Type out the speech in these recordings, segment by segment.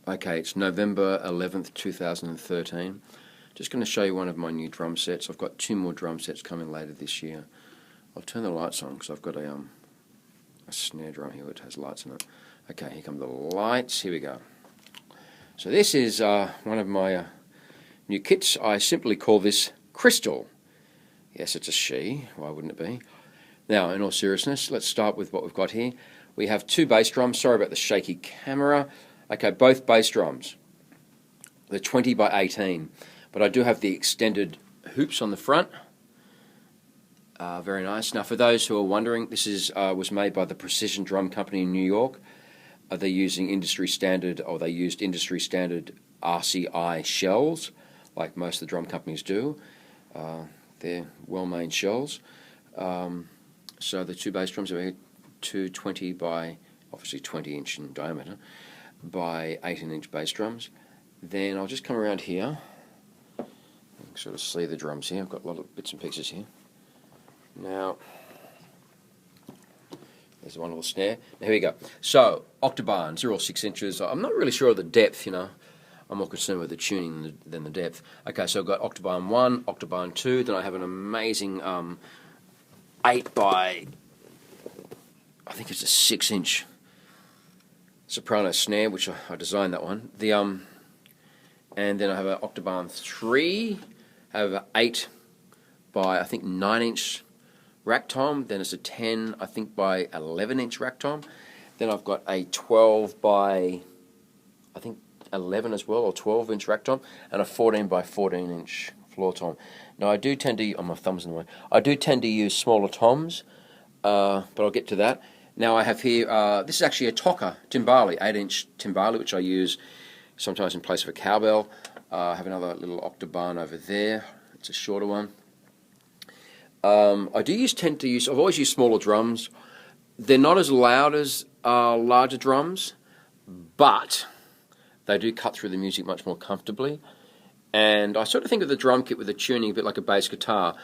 Okay, it's November 11th, 2013. Just going to show you one of my new drum sets. I've got 2 more drum sets coming later this year. I'll turn the lights on because I've got a snare drum here which has lights in it. Okay, here come the lights. Here we go. So this is one of my new kits. I simply call this Crystal. Yes, it's a she. Why wouldn't it be? Now, in all seriousness, let's start with what we've got here. We have 2 bass drums. Sorry about the shaky camera. Okay, both bass drums. They're 20 by 18, but I do have the extended hoops on the front. Very nice. Now, for those who are wondering, this is was made by the Precision Drum Company in New York. They're using industry standard, or they used industry standard RCI shells, like most of the drum companies do. They're well-made shells. So the 2 bass drums are 220 by, obviously 20-inch in diameter, by 18-inch bass drums. Then I'll just come around here. You can sort of see the drums here. I've got a lot of bits and pieces here. Now, there's one little snare. Now, here we go. So, octobans, they're all 6 inches. I'm not really sure of the depth, you know. I'm more concerned with the tuning than the depth. Okay, so I've got octoban 1, octoban 2, then I have an amazing 8 by, I think it's a 6-inch soprano snare, which I designed that one. And then I have an octoban 3, I have an 8 by, I think, 9-inch rack tom. Then it's a 10, I think, by 11-inch rack tom. Then I've got a 12 by, I think, 11 as well, or 12-inch rack tom, and a 14 by 14-inch floor tom. Now I do tend to, my thumb's in the way, I do tend to use smaller toms, but I'll get to that. Now I have here, this is actually a Toca timbali, 8-inch timbali, which I use sometimes in place of a cowbell. I have another little octoban over there. It's a shorter one. I do tend to use, I've always used smaller drums. They're not as loud as larger drums, but they do cut through the music much more comfortably. And I sort of think of the drum kit with the tuning a bit like a bass guitar.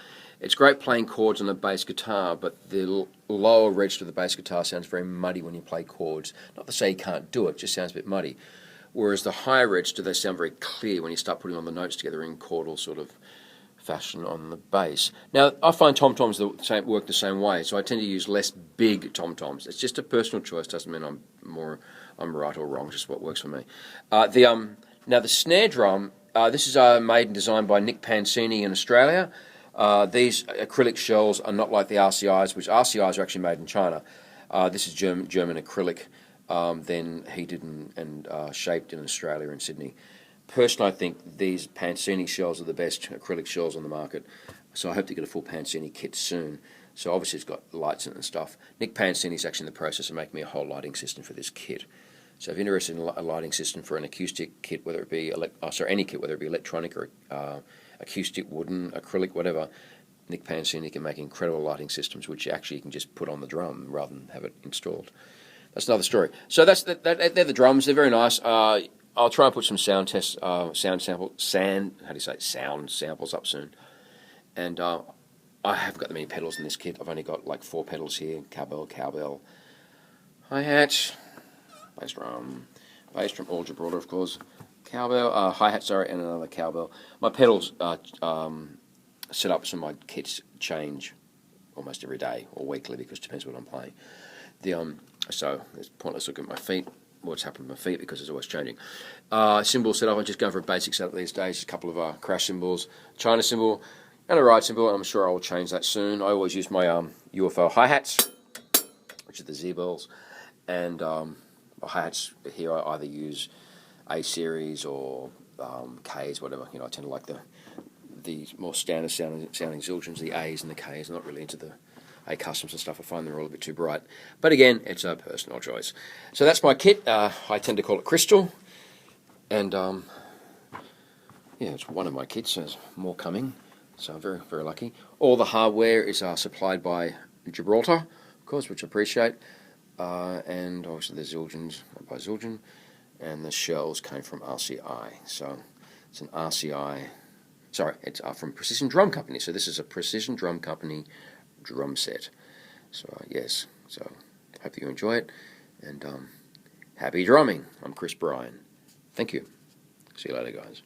It's great playing chords on a bass guitar, but the lower register of the bass guitar sounds very muddy when you play chords. Not to say you can't do it, just sounds a bit muddy. Whereas the higher register, they sound very clear when you start putting on the notes together in chordal sort of fashion on the bass. Now, I find tom-toms work the same way, so I tend to use less big tom-toms. It's just a personal choice, doesn't mean I'm right or wrong, just what works for me. Now, the snare drum, this is made and designed by Nick Pansini in Australia. These acrylic shells are not like the RCIs, which RCIs are actually made in China. This is German acrylic, then heated and shaped in Australia in Sydney. Personally, I think these Pansini shells are the best acrylic shells on the market, so I hope to get a full Pansini kit soon. So obviously it's got lights in it and stuff. Nick Pansini is actually in the process of making me a whole lighting system for this kit. So if you're interested in a lighting system for an acoustic kit, whether it be any kit, whether it be electronic or acoustic, wooden, acrylic, whatever, Nick Pansini can make incredible lighting systems, which actually you can just put on the drum rather than have it installed. That's another story. So they're the drums. They're very nice. I'll try and put some sound samples up soon. And I haven't got that many pedals in this kit. I've only got like 4 pedals here: cowbell, hi-hat, bass drum, all Gibraltar, of course, cowbell, hi-hat, sorry, and another cowbell. My pedals set up so my kits change almost every day or weekly because it depends what I'm playing. So it's pointless looking at my feet, what's happened to my feet, because it's always changing. Cymbal setup, I'm just going for a basic setup these days. A couple of crash cymbals, China cymbal, and a ride cymbal, and I'm sure I'll change that soon. I always use my UFO hi-hats, which are the Z-bells, and hi-hats here I either use A series or Ks, whatever. You know, I tend to like the more standard sounding Zildjians, the As and the Ks. I'm not really into the A customs and stuff. I find they're all a bit too bright. But again, it's a personal choice. So that's my kit. I tend to call it Crystal. And yeah, it's one of my kits. There's more coming. So I'm very, very lucky. All the hardware is supplied by Gibraltar, of course, which I appreciate. And obviously the Zildjians by Zildjian. And the shells came from RCI. So it's an RCI. Sorry, it's from Precision Drum Company. So this is a Precision Drum Company drum set. So yes, so hope you enjoy it, and happy drumming. I'm Brien. Thank you. See you later, guys.